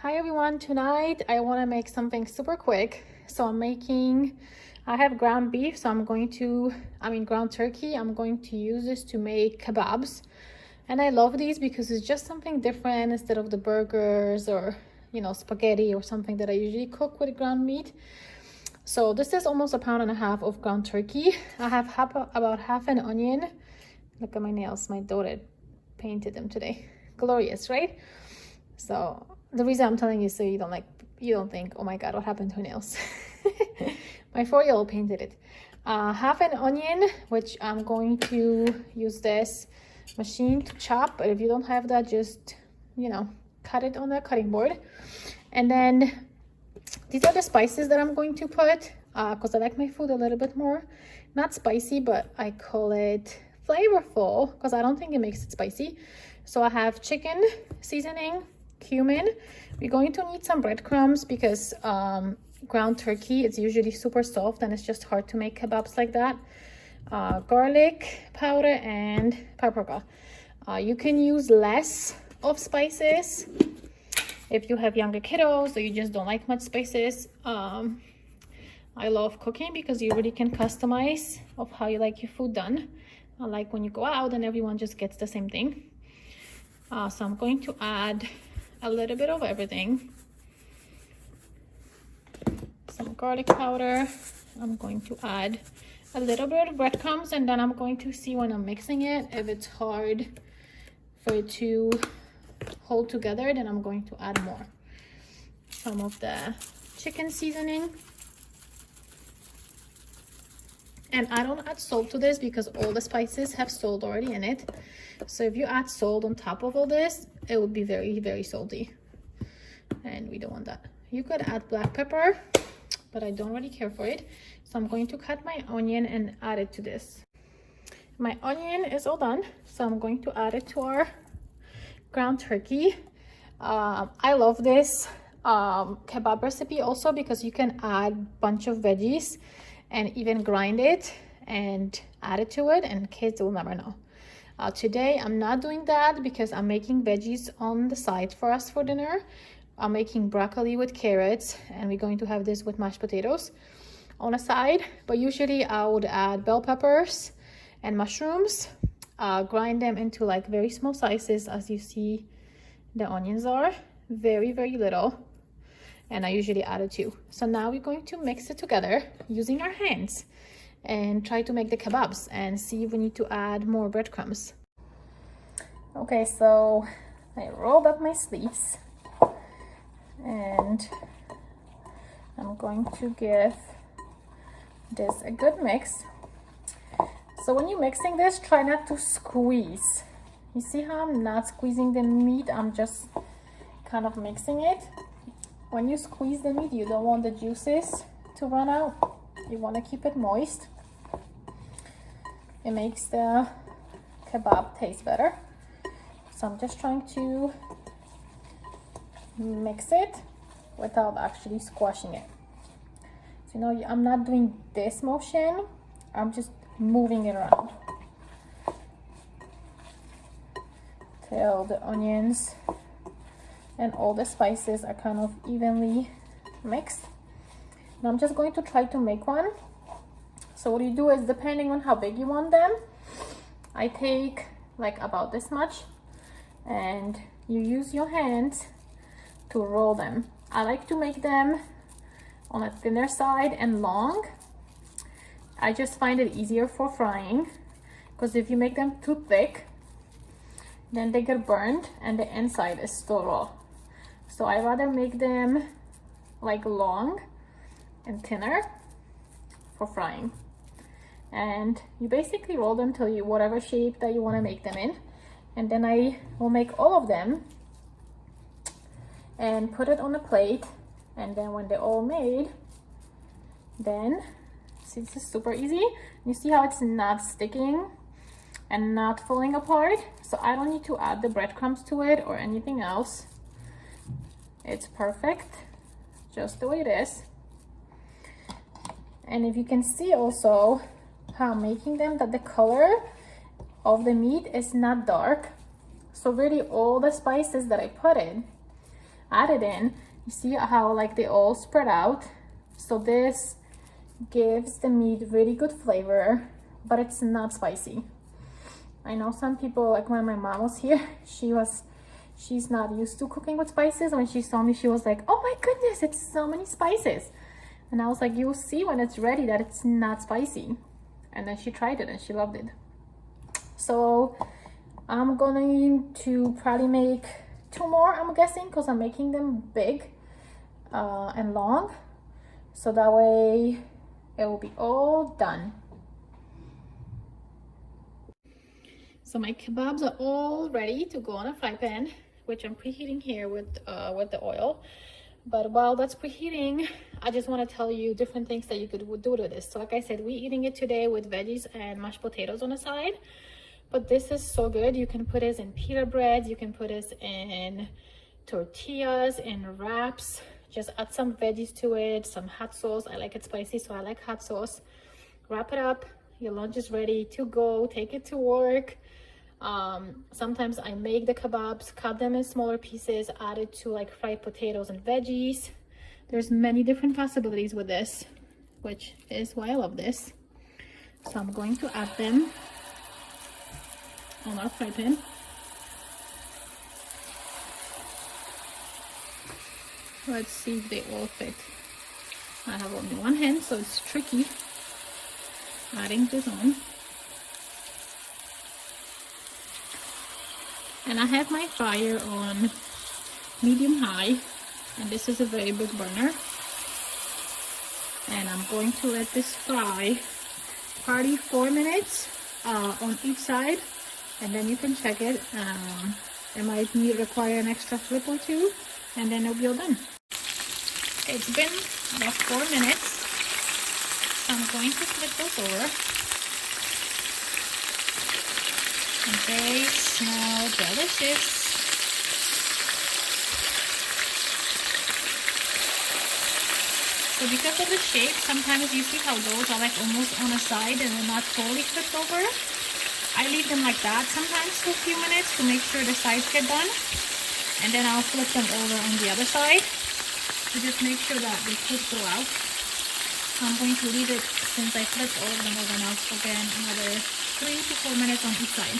Hi everyone, tonight I want to make something super quick. So I have ground beef, so ground turkey. I'm going to use this to make kebabs. And I love these because it's just something different instead of the burgers or, spaghetti or something that I usually cook with ground meat. So this is almost 1.5 pounds of ground turkey. I have about half an onion. Look at my nails, my daughter painted them today. Glorious, right? So the reason I'm telling you so you don't think, oh my god, what happened to her nails. My 4-year-old painted it. Half an onion, which I'm going to use this machine to chop, but if you don't have that, just cut it on the cutting board. And then these are the spices that I'm going to put because I like my food a little bit more not spicy, but I call it flavorful because I don't think it makes it spicy. So I have chicken seasoning, cumin. We're going to need some breadcrumbs because ground turkey is usually super soft and it's just hard to make kebabs like that. Garlic powder and paprika. You can use less of spices if you have younger kiddos or you just don't like much spices. I love cooking because you really can customize of how you like your food done. I like when you go out and everyone just gets the same thing. So I'm going to add a little bit of everything. Some garlic powder. I'm going to add a little bit of breadcrumbs, and then I'm going to see when I'm mixing it if it's hard for it to hold together, then I'm going to add more. Some of the chicken seasoning. And I don't add salt to this because all the spices have salt already in it. So if you add salt on top of all this, it would be very, very salty. And we don't want that. You could add black pepper, but I don't really care for it. So I'm going to cut my onion and add it to this. My onion is all done. So I'm going to add it to our ground turkey. I love this kebab recipe also because you can add a bunch of veggies and even grind it and add it to it, and kids will never know. Today I'm not doing that because I'm making veggies on the side for us for dinner. I'm making broccoli with carrots, and we're going to have this with mashed potatoes on the side. But usually I would add bell peppers and mushrooms, grind them into like very small slices as you see the onions are, very, very little. And I usually add it too. So now we're going to mix it together using our hands and try to make the kebabs and see if we need to add more breadcrumbs. Okay, so I rolled up my sleeves and I'm going to give this a good mix. So when you're mixing this, try not to squeeze. You see how I'm not squeezing the meat, I'm just kind of mixing it. When you squeeze the meat, you don't want the juices to run out. You want to keep it moist. It makes the kebab taste better. So I'm just trying to mix it without actually squashing it. So I'm not doing this motion, I'm just moving it around till the onions and all the spices are kind of evenly mixed. And I'm just going to try to make one. So what you do is, depending on how big you want them, I take like about this much and you use your hands to roll them. I like to make them on a thinner side and long. I just find it easier for frying because if you make them too thick, then they get burned and the inside is still raw. So I rather make them like long and thinner for frying. And you basically roll them till whatever shape that you want to make them in. And then I will make all of them and put it on a plate. And then when they're all made, then see, this is super easy. You see how it's not sticking and not falling apart? So I don't need to add the breadcrumbs to it or anything else. It's perfect just the way it is. And if you can see also how I'm making them, that the color of the meat is not dark. So really all the spices that I put in add it in. You see how like they all spread out? So this gives the meat really good flavor, but it's not spicy. I know some people, like when my mom was here, she's not used to cooking with spices. When she saw me, she was like, oh my goodness, it's so many spices. And I was like, you'll see when it's ready that it's not spicy. And then she tried it and she loved it. So I'm going to probably make 2 more, I'm guessing, because I'm making them big and long. So that way it will be all done. So my kebabs are all ready to go on a fry pan, which I'm preheating here with the oil. But while that's preheating, I just want to tell you different things that you could do to this. So like I said, we're eating it today with veggies and mashed potatoes on the side. But this is so good. You can put this in pita bread. You can put this in tortillas, in wraps. Just add some veggies to it, some hot sauce. I like it spicy, so I like hot sauce. Wrap it up. Your lunch is ready to go. Take it to work. Sometimes I make the kebabs, cut them in smaller pieces, add it to like fried potatoes and veggies. There's many different possibilities with this, which is why I love this. So I'm going to add them on our fry pan. Let's see if they all fit. I have only one hand, so it's tricky adding this on. And I have my fire on medium high, and this is a very big burner. And I'm going to let this fry probably 4 minutes on each side, and then you can check it. It might require an extra flip or two, and then it'll be all done. It's been about 4 minutes, so I'm going to flip those over. And they smell delicious. So because of the shape, sometimes you see how those are like almost on a side and they're not totally flipped over. I leave them like that sometimes for a few minutes to make sure the sides get done. And then I'll flip them over on the other side to just make sure that they cook throughout. So I'm going to leave it, since I flipped all of them over now, again another 3 to 4 minutes on each side.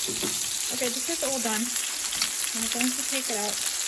Okay, this is all done. I'm going to take it out.